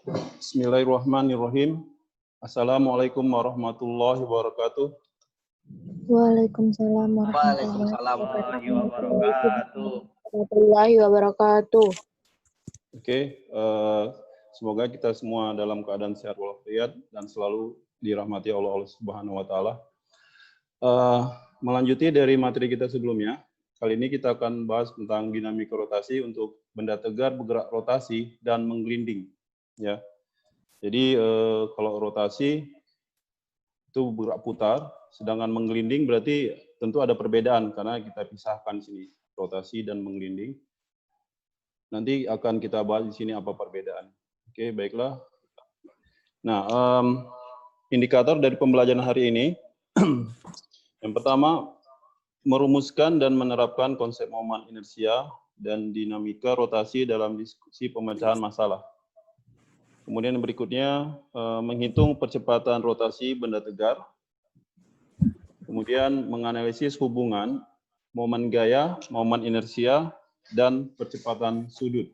Bismillahirrahmanirrahim. Assalamualaikum warahmatullahi wabarakatuh. Waalaikumsalam Waalaikumsalam warahmatullahi wabarakatuh. Oke, semoga kita semua dalam keadaan sehat walafiat dan selalu dirahmati Allah Subhanahu wa taala. Melanjuti dari materi kita sebelumnya, kali ini kita akan bahas tentang dinamika rotasi untuk benda tegar bergerak rotasi dan menggelinding, ya. Jadi kalau rotasi itu bergerak putar, sedangkan menggelinding berarti tentu ada perbedaan karena kita pisahkan di sini rotasi dan menggelinding. Nanti akan kita bahas di sini apa perbedaan. Oke, baiklah. Nah, indikator dari pembelajaran hari ini, yang pertama, merumuskan dan menerapkan konsep momen inersia dan dinamika rotasi dalam diskusi pemecahan masalah. Kemudian yang berikutnya, menghitung percepatan rotasi benda tegar. Kemudian menganalisis hubungan momen gaya, momen inersia, dan percepatan sudut.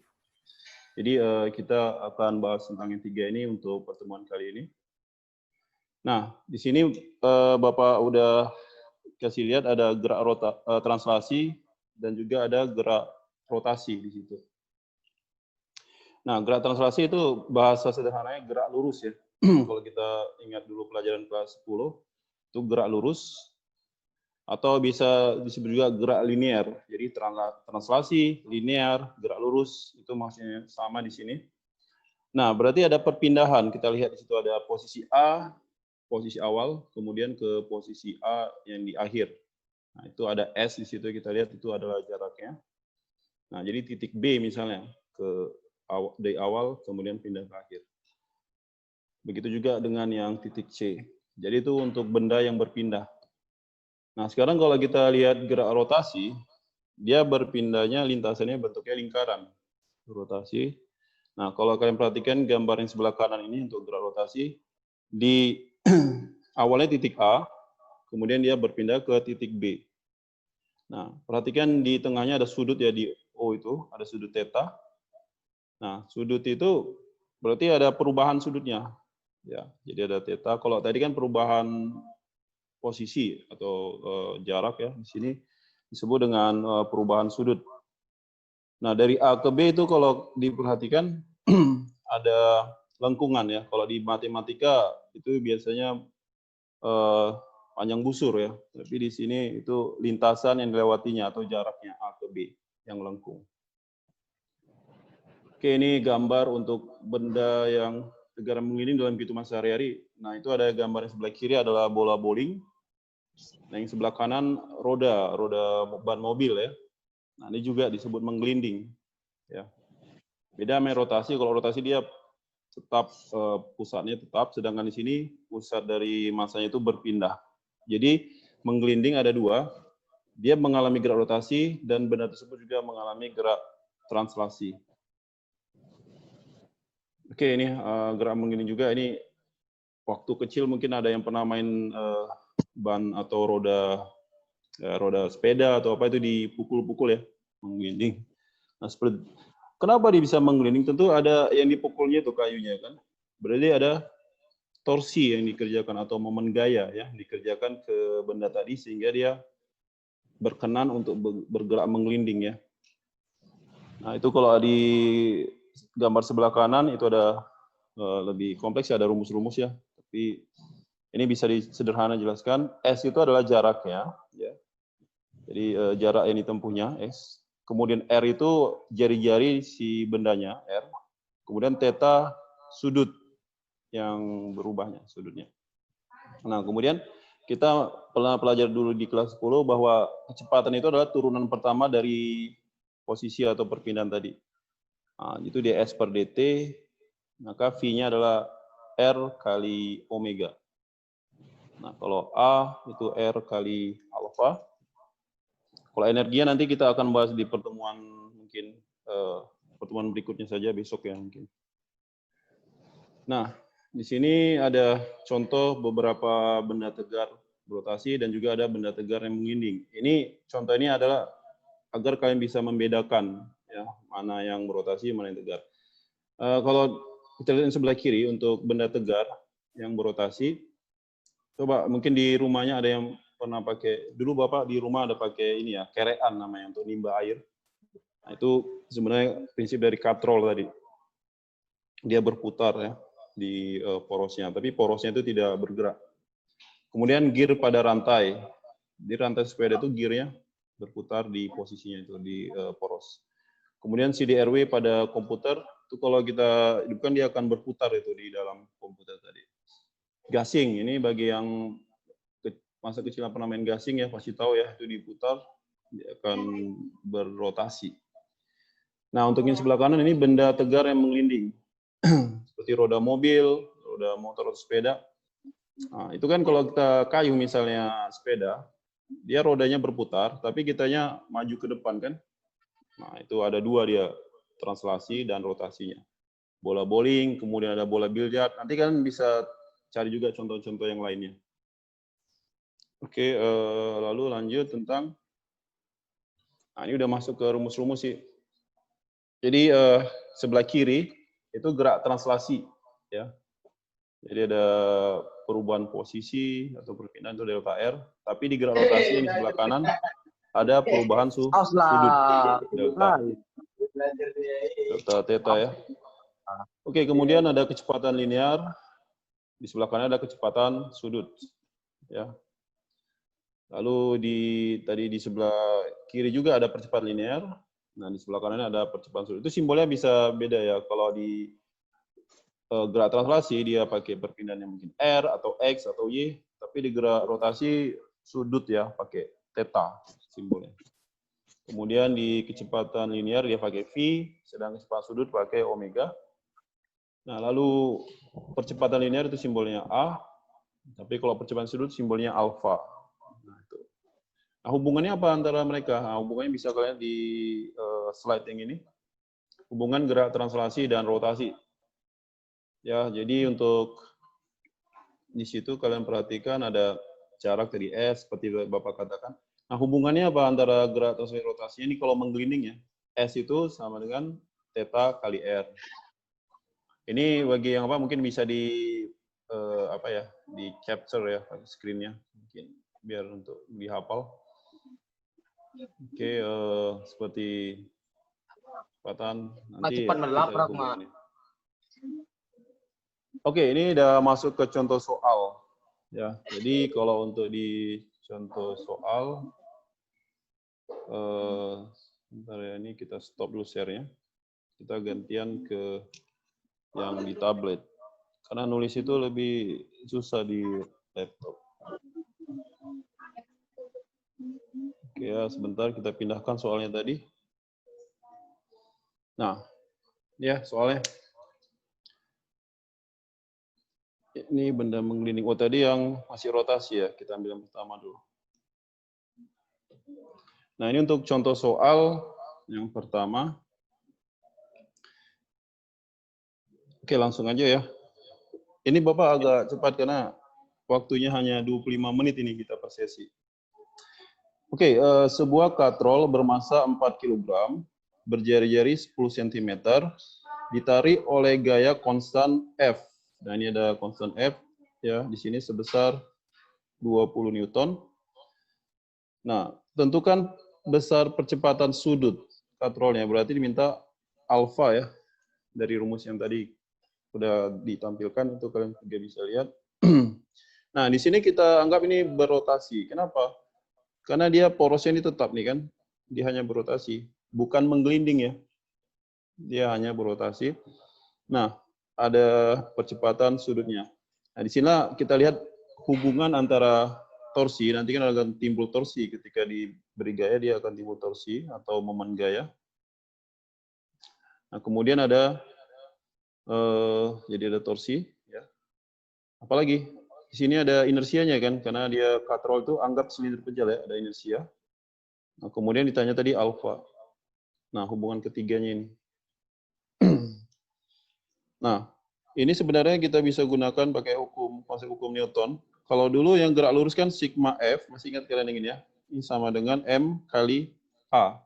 Jadi kita akan bahas tentang yang tiga ini untuk pertemuan kali ini. Nah, di sini Bapak udah kasih lihat ada gerak translasi dan juga ada gerak rotasi di situ. Nah, gerak translasi itu bahasa sederhananya gerak lurus ya. Kalau kita ingat dulu pelajaran kelas 10, itu gerak lurus, atau bisa disebut juga gerak linear. Jadi translasi, linear, gerak lurus, itu maksudnya sama di sini. Nah, berarti ada perpindahan. Kita lihat di situ ada posisi A, posisi awal, kemudian ke posisi A yang di akhir. Nah, itu ada S di situ, kita lihat itu adalah jaraknya. Nah, jadi titik B misalnya, dari awal, kemudian pindah ke akhir. Begitu juga dengan yang titik C. Jadi itu untuk benda yang berpindah. Nah, sekarang kalau kita lihat gerak rotasi, dia berpindahnya lintasannya bentuknya lingkaran. Rotasi. Nah, kalau kalian perhatikan gambar yang sebelah kanan ini untuk gerak rotasi, di awalnya titik A, kemudian dia berpindah ke titik B. Nah, perhatikan di tengahnya ada sudut ya, di O itu, ada sudut theta. Nah, sudut itu berarti ada perubahan sudutnya. Ya, jadi ada theta. Kalau tadi kan perubahan posisi atau jarak ya, di sini disebut dengan perubahan sudut. Nah, dari A ke B itu kalau diperhatikan ada lengkungan ya. Kalau di matematika itu biasanya panjang busur ya. Tapi di sini itu lintasan yang dilewatinya atau jaraknya A ke B yang lengkung. Oke, ini gambar untuk benda yang tegar menggelinding dalam kehidupan sehari-hari. Nah, itu ada gambar yang sebelah kiri adalah bola bowling. Nah, yang sebelah kanan roda ban mobil ya. Nah, ini juga disebut menggelinding. Ya. Beda sama rotasi, kalau rotasi dia tetap pusatnya tetap, sedangkan di sini pusat dari masanya itu berpindah. Jadi menggelinding ada dua, dia mengalami gerak rotasi dan benda tersebut juga mengalami gerak translasi. Oke, ini gerak menggelinding juga. Ini waktu kecil mungkin ada yang pernah main ban atau roda sepeda atau apa itu dipukul-pukul ya, menggelinding. Nah, seperti kenapa dia bisa menggelinding? Tentu ada yang dipukulnya itu kayunya kan. Berarti ada torsi yang dikerjakan atau momen gaya ya dikerjakan ke benda tadi sehingga dia berkenan untuk bergerak menggelinding ya. Nah, itu kalau di gambar sebelah kanan itu ada lebih kompleks ya, ada rumus-rumus ya. Tapi ini bisa disederhana jelaskan. S itu adalah jaraknya ya. Jadi jarak yang ditempuhnya S. Kemudian R itu jari-jari si bendanya R. Kemudian theta sudut yang berubahnya sudutnya. Nah, kemudian kita pernah pelajari dulu di kelas 10 bahwa kecepatan itu adalah turunan pertama dari posisi atau perpindahan tadi. Nah, itu dia S per dt, maka V-nya adalah R kali omega. Nah, kalau A itu R kali alfa. Kalau energinya nanti kita akan bahas di pertemuan mungkin pertemuan berikutnya saja besok ya mungkin. Nah, di sini ada contoh beberapa benda tegar berotasi dan juga ada benda tegar yang menggelinding. Ini contoh ini adalah agar kalian bisa membedakan ya mana yang berotasi, mana yang tegar. Kalau kita lihat yang sebelah kiri untuk benda tegar yang berotasi. Coba mungkin di rumahnya ada yang pernah pakai, dulu Bapak di rumah ada pakai ini ya, kerean namanya untuk nimba air. Nah, itu sebenarnya prinsip dari katrol tadi. Dia berputar ya di porosnya, tapi porosnya itu tidak bergerak. Kemudian gear pada rantai. Di rantai sepeda itu gearnya berputar di posisinya itu di poros. Kemudian CDRW pada komputer itu kalau kita hidupkan dia akan berputar itu di dalam komputer tadi. Gasing ini bagi yang masa kecil pernah main gasing ya pasti tahu ya, itu diputar dia akan berrotasi. Nah, untuk yang sebelah kanan ini benda tegar yang mengelinding. Seperti roda mobil, roda motor atau sepeda. Nah, itu kan kalau kita kayu misalnya sepeda, dia rodanya berputar, tapi kitanya maju ke depan kan. Nah, itu ada dua dia, translasi dan rotasinya. Bola bowling, kemudian ada bola biliar. Nanti kan bisa cari juga contoh-contoh yang lainnya. Oke, lalu lanjut tentang, nah ini udah masuk ke rumus-rumus sih. Jadi sebelah kiri itu gerak translasi, ya. Jadi ada perubahan posisi atau perpindahan itu delta R, tapi di gerak rotasi yang di sebelah kanan ada perubahan sudut delta theta ya. Oke, kemudian ada kecepatan linear, di sebelah kanan ada kecepatan sudut, ya. Lalu tadi di sebelah kiri juga ada percepatan linear. Nah, di sebelah kanan ada percepatan sudut. Itu simbolnya bisa beda ya. Kalau di gerak translasi dia pakai perpindahan yang mungkin R atau X atau Y, tapi di gerak rotasi sudut ya pakai theta simbolnya. Kemudian di kecepatan linear dia pakai V, sedang kecepatan sudut pakai omega. Nah, lalu percepatan linear itu simbolnya A, tapi kalau percepatan sudut simbolnya alpha. Nah, itu. Nah, hubungannya apa antara mereka? Nah, hubungannya bisa kalian di slide yang ini. Hubungan gerak translasi dan rotasi. Ya, jadi untuk di situ kalian perhatikan ada jarak dari S, seperti Bapak katakan. Nah, hubungannya apa antara gerak translasi dan rotasi? Ini kalau menggelinding ya, S itu sama dengan theta kali R. Ini bagi yang apa mungkin bisa di apa ya, di capture ya screen-nya mungkin biar untuk dihafal. Oke, seperti nanti cepat melaprak, Oke, ini udah masuk ke contoh soal ya. Jadi kalau untuk di contoh soal sebentar ya, ini kita stop dulu share-nya. Kita gantian ke yang di tablet. Karena nulis itu lebih susah di laptop. Oke ya, sebentar kita pindahkan soalnya tadi. Nah, ya soalnya. Ini benda menggelinding. Oh, tadi yang masih rotasi ya, kita ambil yang pertama dulu. Nah, ini untuk contoh soal yang pertama. Oke, langsung aja ya. Ini Bapak agak cepat karena waktunya hanya 25 menit ini kita per sesi. Oke, sebuah katrol bermasa 4 kg, berjari-jari 10 cm, ditarik oleh gaya konstan F. Nah, ini ada konstan F ya, di sini sebesar 20 Newton. Nah, tentukan besar percepatan sudut katrolnya, berarti diminta alfa ya, dari rumus yang tadi sudah ditampilkan, itu kalian juga bisa lihat. Nah, di sini kita anggap ini berotasi. Kenapa? Karena dia porosnya ini tetap nih kan, dia hanya berotasi, bukan menggelinding ya. Dia hanya berotasi. Nah, ada percepatan sudutnya. Nah, di sini kita lihat hubungan antara torsi, nanti kan akan timbul torsi ketika diberi gaya, dia akan timbul torsi atau momen gaya. Nah, kemudian ada jadi ada torsi, ya. Apalagi di sini ada inersianya kan, karena dia katrol itu anggap silinder pejal ya, ada inersia. Nah, kemudian ditanya tadi alfa. Nah, hubungan ketiganya ini. Nah, ini sebenarnya kita bisa gunakan pakai konsep hukum Newton. Kalau dulu yang gerak lurus kan sigma F, masih ingat kalian yang ini ya? Ini sama dengan M kali A.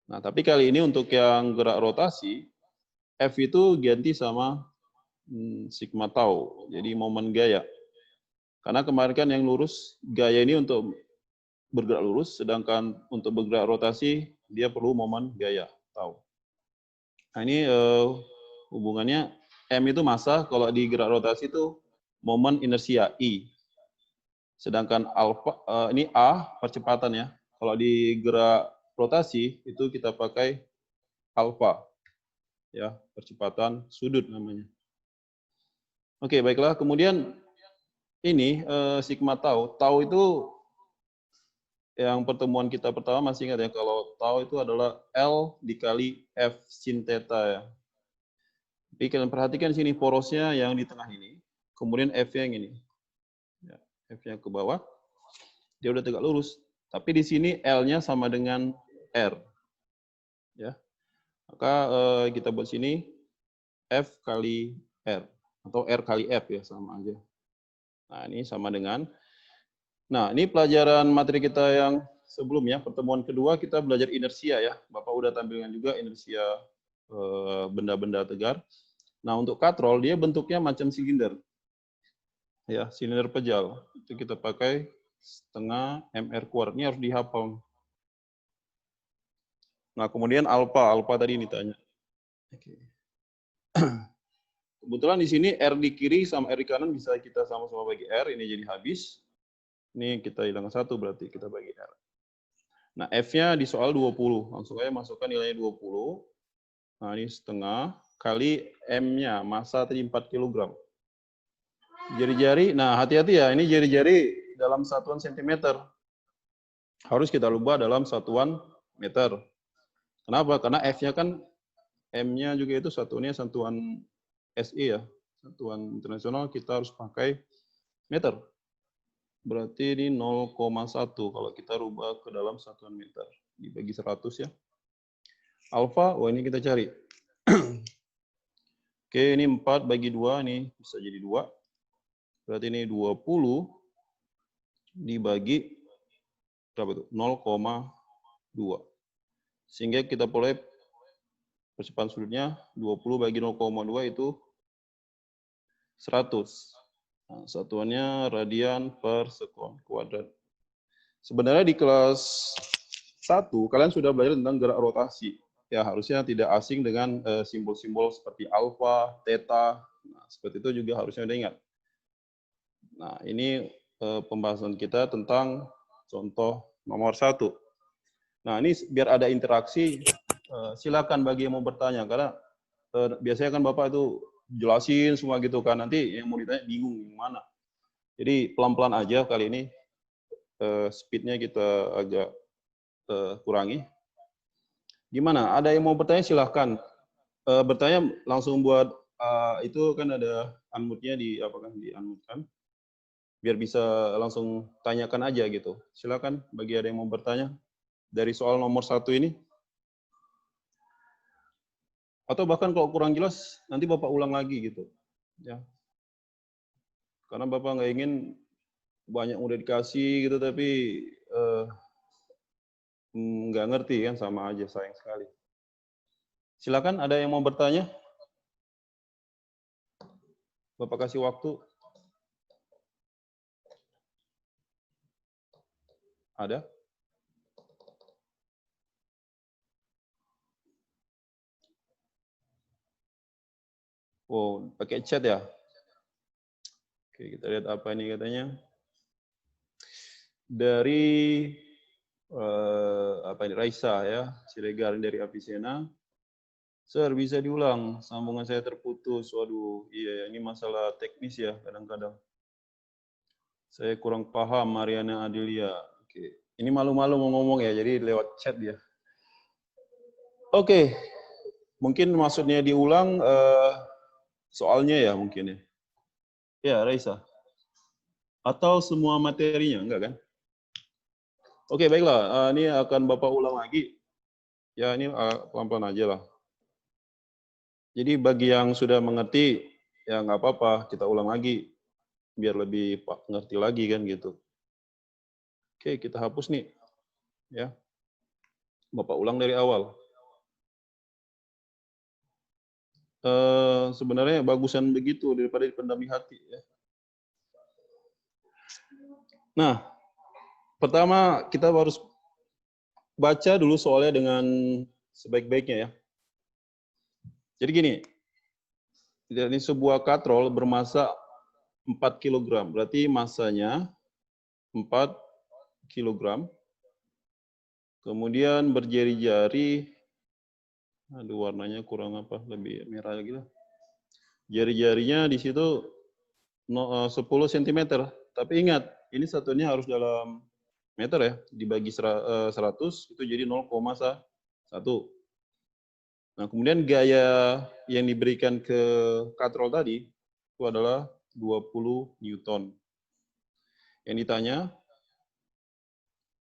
Nah, tapi kali ini untuk yang gerak rotasi, F itu ganti sama sigma tau. Jadi momen gaya. Karena kemarin kan yang lurus, gaya ini untuk bergerak lurus, sedangkan untuk bergerak rotasi, dia perlu momen gaya, tau. Nah ini hubungannya, M itu massa, kalau di gerak rotasi itu momen inersia, I. Sedangkan alfa, ini A, percepatan ya. Kalau di gerak rotasi, itu kita pakai alfa. Ya, percepatan sudut namanya. Oke, baiklah. Kemudian ini sigma tau. Tau itu yang pertemuan kita pertama masih ingat ya, kalau tau itu adalah L dikali F sin theta ya. Tapi kalian perhatikan di sini porosnya yang di tengah ini, kemudian F-nya yang ini. Ya, F-nya ke bawah, dia udah tegak lurus. Tapi di sini L-nya sama dengan R. Ya. Maka kita buat sini F kali R. Atau R kali F ya, sama aja. Nah, ini sama dengan. Nah, ini pelajaran materi kita yang sebelumnya, pertemuan kedua kita belajar inersia ya. Bapak udah tampilkan juga inersia benda-benda tegar. Nah, untuk katrol dia bentuknya macam silinder. Ya, silinder pejal. Itu kita pakai setengah MR². Ini harus dihafal. Nah, kemudian alfa tadi ditanya. Oke. Kebetulan di sini R di kiri sama R di kanan bisa kita sama-sama bagi R, ini jadi habis. Ini kita hilang 1 berarti kita bagi R. Nah, F-nya di soal 20. Langsung aja masukkan nilainya 20. Nah, ini setengah kali M-nya, massa tadi 4 kg. Jari-jari, nah hati-hati ya, ini jari-jari dalam satuan sentimeter. Harus kita ubah dalam satuan meter. Kenapa? Karena F-nya kan, M-nya juga itu satuannya satuan SI ya. Satuan internasional kita harus pakai meter. Berarti ini 0,1 kalau kita rubah ke dalam satuan meter. Dibagi 100 ya. Alfa, ini kita cari. Oke, ini 4 bagi 2, ini bisa jadi 2. Berarti ini 20 dibagi berapa itu? 0,2. Sehingga kita boleh percepatan sudutnya 20 bagi 0,2 itu 100. Nah, satuannya radian per sekon kuadrat. Sebenarnya di kelas 1 kalian sudah belajar tentang gerak rotasi. Ya, harusnya tidak asing dengan simbol-simbol seperti alfa, theta. Nah, seperti itu juga harusnya udah ingat. Nah, ini pembahasan kita tentang contoh nomor 1. Nah, ini biar ada interaksi, silakan bagi yang mau bertanya, karena biasanya kan Bapak itu jelasin semua gitu kan, nanti yang mau ditanya bingung yang mana. Jadi pelan-pelan aja kali ini, speednya kita agak kurangi. Gimana? Ada yang mau bertanya silahkan. Bertanya langsung buat itu kan ada unmute-nya di apakah di unmute kan? Biar bisa langsung tanyakan aja gitu. Silakan bagi ada yang mau bertanya dari soal nomor 1 ini. Atau bahkan kalau kurang jelas nanti Bapak ulang lagi gitu. Ya. Karena Bapak nggak ingin banyak udah dikasih gitu tapi nggak ngerti kan, sama aja, sayang sekali. Silakan ada yang mau bertanya? Bapak kasih waktu. Ada? Oh, pakai chat ya? Oke, kita lihat apa ini katanya. Dari apa ini, Raisa ya, Siregar dari Avicenna. Sir, bisa diulang, sambungan saya terputus. Waduh, iya ini masalah teknis ya kadang-kadang. Saya kurang paham, Mariana Adelia. Oke, ini malu-malu mau ngomong ya, jadi lewat chat dia. Oke, mungkin maksudnya diulang soalnya ya mungkin ya. Ya, Raisa. Atau semua materinya, enggak kan? Oke, baiklah. Ini akan Bapak ulang lagi. Ya, ini pelan-pelan aja lah. Jadi bagi yang sudah mengerti, ya nggak apa-apa, kita ulang lagi. Biar lebih ngerti lagi kan gitu. Oke, kita hapus nih. Ya. Bapak ulang dari awal. sebenarnya bagusan begitu daripada dipendam di hati ya. Nah, pertama kita harus baca dulu soalnya dengan sebaik-baiknya ya. Jadi gini, ini sebuah katrol bermasa 4 kg, berarti masanya 4 kg. Kemudian berjari-jari, aduh warnanya kurang apa, lebih merah lagi lah. Jari-jarinya di situ 10 cm. Tapi ingat, ini satunya harus dalam meter ya, dibagi 100 itu jadi 0,1. Nah, kemudian gaya yang diberikan ke katrol tadi itu adalah 20 Newton. Yang ditanya,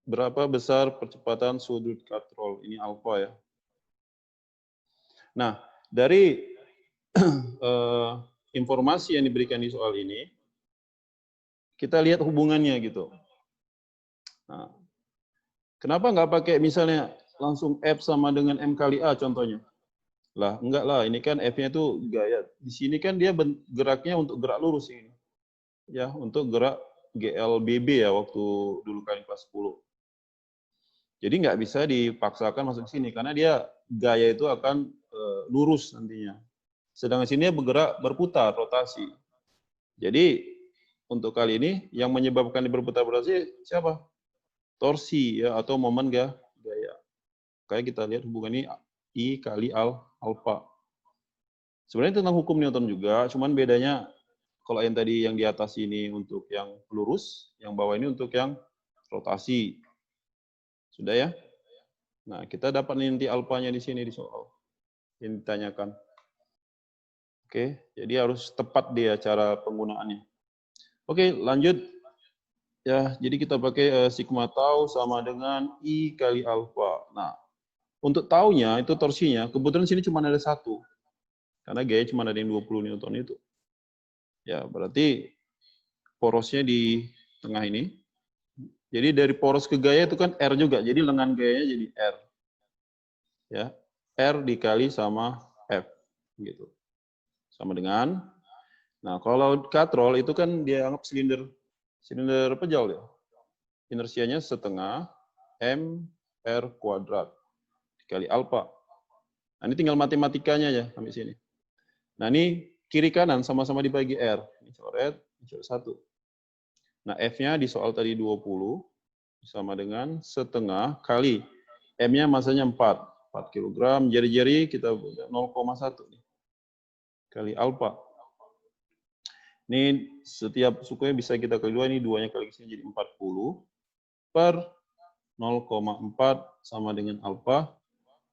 berapa besar percepatan sudut katrol? Ini alfa ya. Nah, dari informasi yang diberikan di soal ini, kita lihat hubungannya gitu. Nah, kenapa nggak pakai misalnya langsung F sama dengan M kali A contohnya? Lah, enggak lah, ini kan F-nya itu gaya. Di sini kan dia geraknya untuk gerak lurus ini. Ya, untuk gerak GLBB ya waktu dulu kali kelas 10. Jadi nggak bisa dipaksakan masuk sini karena dia gaya itu akan lurus nantinya. Sedangkan sini dia bergerak berputar rotasi. Jadi untuk kali ini yang menyebabkan berputar rotasi siapa? Torsi ya atau momen gaya. Kayak kita lihat hubungan ini I kali alfa. Sebenarnya tentang hukum Newton juga, cuman bedanya kalau yang tadi yang di atas ini untuk yang lurus, yang bawah ini untuk yang rotasi. Sudah ya? Nah, kita dapat nanti alfanya di sini di soal yang ditanyakan. Oke, jadi harus tepat dia cara penggunaannya. Oke, lanjut. Ya, jadi kita pakai sigma tau sama dengan I kali alfa. Nah, untuk taunya itu torsinya, kebetulan sini cuma ada 1. Karena gaya cuma ada yang 20 Newton itu. Ya, berarti porosnya di tengah ini. Jadi dari poros ke gaya itu kan R juga. Jadi lengan gayanya jadi R. Ya, R dikali sama F gitu. Sama dengan, nah kalau katrol itu kan dia anggap silinder pejal ya. Inersianya setengah M R kuadrat dikali alfa. Nah ini tinggal matematikanya ya sampai sini. Nah ini kiri kanan sama-sama dibagi R. Ini coret, ini coret 1. Nah F-nya di soal tadi 20 sama dengan setengah kali M-nya masanya 4 kg, jari-jari kita 0,1 nih kali alfa. Ini setiap sukunya bisa kita kali 2, ini 2-nya kali sini jadi 40 per 0,4 sama dengan alfa,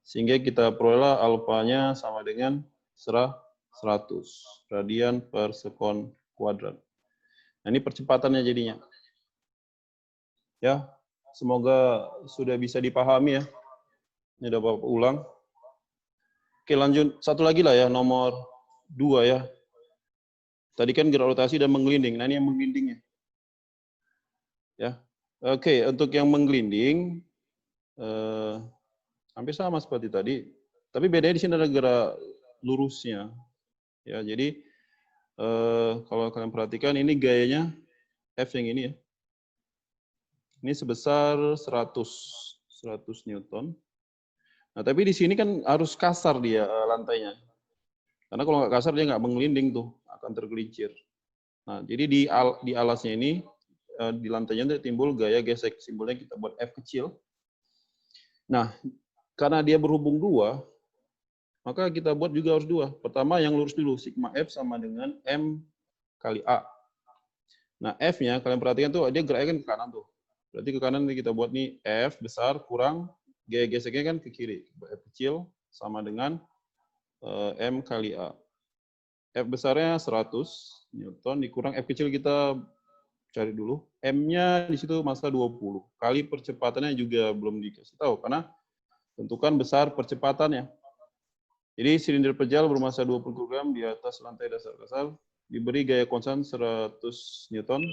sehingga kita peroleh alfanya sama dengan 100 radian per sekon kuadrat. Nah ini percepatannya jadinya. Ya, semoga sudah bisa dipahami ya. Ini udah Bapak ulang. Oke lanjut, satu lagi lah ya, nomor 2 ya. Tadi kan gerak rotasi dan menggelinding. Nah ini yang menggelindingnya. Ya, oke untuk yang menggelinding hampir sama seperti tadi. Tapi bedanya di sini ada gerak lurusnya. Ya, jadi kalau kalian perhatikan ini gayanya F yang ini ya. Ini sebesar 100 Newton. Nah, tapi di sini kan harus kasar dia lantainya. Karena kalau nggak kasar dia nggak menggelinding tuh, akan tergelincir. Nah, jadi di alasnya ini di lantainya timbul gaya gesek, simbolnya kita buat F kecil. Nah, karena dia berhubung 2, maka kita buat juga harus 2. Pertama yang lurus dulu, sigma F sama dengan M kali A. Nah, F-nya kalian perhatikan tuh dia geraknya kan ke kanan tuh. Berarti ke kanan kita buat nih F besar kurang gaya geseknya kan ke kiri. F kecil sama dengan M kali A. F besarnya 100 Newton dikurang F kecil kita cari dulu. M-nya di situ masa 20. Kali percepatannya juga belum dikasih tahu karena tentukan besar percepatannya. Jadi silinder pejal bermasa 20 kg di atas lantai dasar kasar diberi gaya konstan 100 Newton.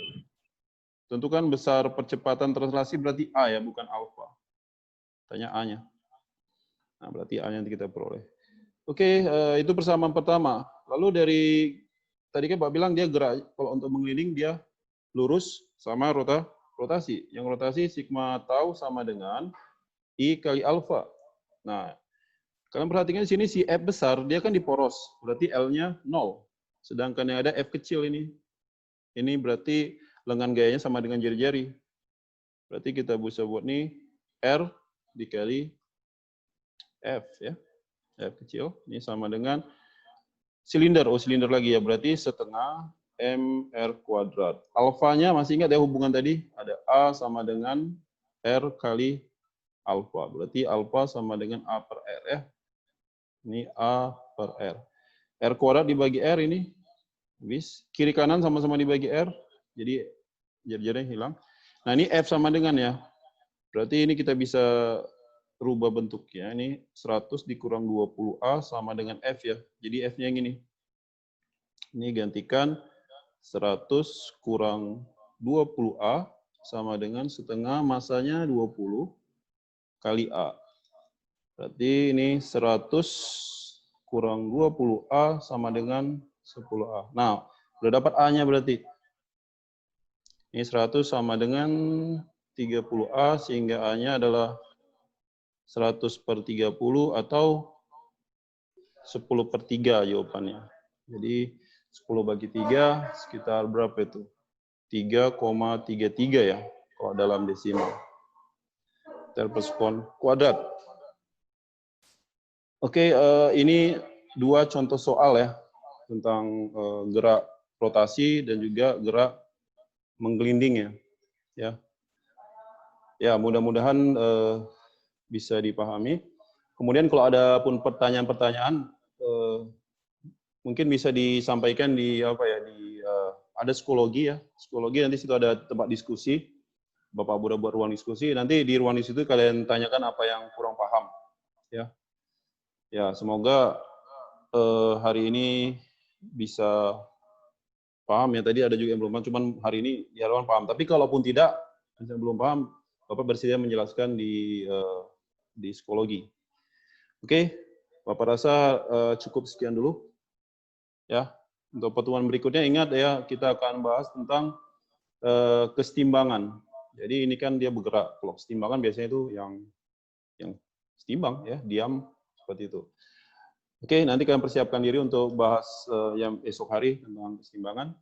Tentukan besar percepatan translasi berarti A ya, bukan alfa. Tanya A-nya. Nah, berarti A-nya nanti kita peroleh. Oke, itu persamaan pertama. Lalu dari tadi kan Pak bilang dia gerak, kalau untuk mengeliling dia lurus sama rotasi. Yang rotasi sigma tau sama dengan I kali alfa. Nah, kalian perhatikan di sini si F besar, dia kan di poros. Berarti L-nya 0. Sedangkan yang ada F kecil ini berarti lengan gayanya sama dengan jari-jari. Berarti kita bisa buat nih R dikali F ya. F kecil, ini sama dengan silinder. Oh, silinder lagi ya, berarti setengah MR kuadrat. Alfanya masih ingat ya hubungan tadi? Ada A sama dengan R kali alfa. Berarti alfa sama dengan A per R ya. Ini A per R. R kuadrat dibagi R ini. Bis. Kiri kanan sama-sama dibagi R. Jadi jari-jarinya hilang. Nah ini F sama dengan ya. Berarti ini kita bisa rubah bentuknya. Ini 100 dikurang 20A sama dengan F ya. Jadi F-nya yang ini. Ini gantikan 100 kurang 20A sama dengan setengah masanya 20 kali A. Berarti ini 100 kurang 20A sama dengan 10A. Nah, udah dapat A-nya berarti. Ini 100 sama dengan 30A sehingga A-nya adalah 100 per 30 atau 10 per 3 jawabannya. Jadi 10 bagi 3 sekitar berapa itu? 3,33 ya kalau dalam desimal. Meter per sekon kuadrat. Oke, ini dua contoh soal ya tentang gerak rotasi dan juga gerak menggelinding ya. Ya, mudah-mudahan bisa dipahami. Kemudian kalau ada pun pertanyaan-pertanyaan mungkin bisa disampaikan di apa ya di ada psikologi ya. Psikologi nanti situ ada tempat diskusi. Bapak Buddha buat ruang diskusi. Nanti di ruang diskusi kalian tanyakan apa yang kurang paham ya. Ya, semoga hari ini bisa paham ya. Tadi ada juga yang belum paham, cuman hari ini diharapkan paham. Tapi kalaupun tidak, yang belum paham, Bapak bersedia menjelaskan di psikologi. Oke, Bapak rasa cukup sekian dulu. Ya, untuk pertemuan berikutnya ingat ya kita akan bahas tentang kesetimbangan. Jadi ini kan dia bergerak. Kalau kesetimbangan biasanya itu yang setimbang ya, diam seperti itu. Oke, nanti kalian persiapkan diri untuk bahas yang esok hari tentang kesetimbangan.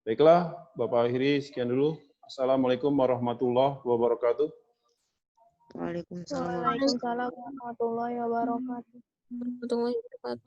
Baiklah, Bapak akhiri sekian dulu. Assalamualaikum warahmatullahi wabarakatuh. Waalaikumsalam Waalaikumsalam warahmatullahi wabarakatuh. warahmatullahi wabarakatuh.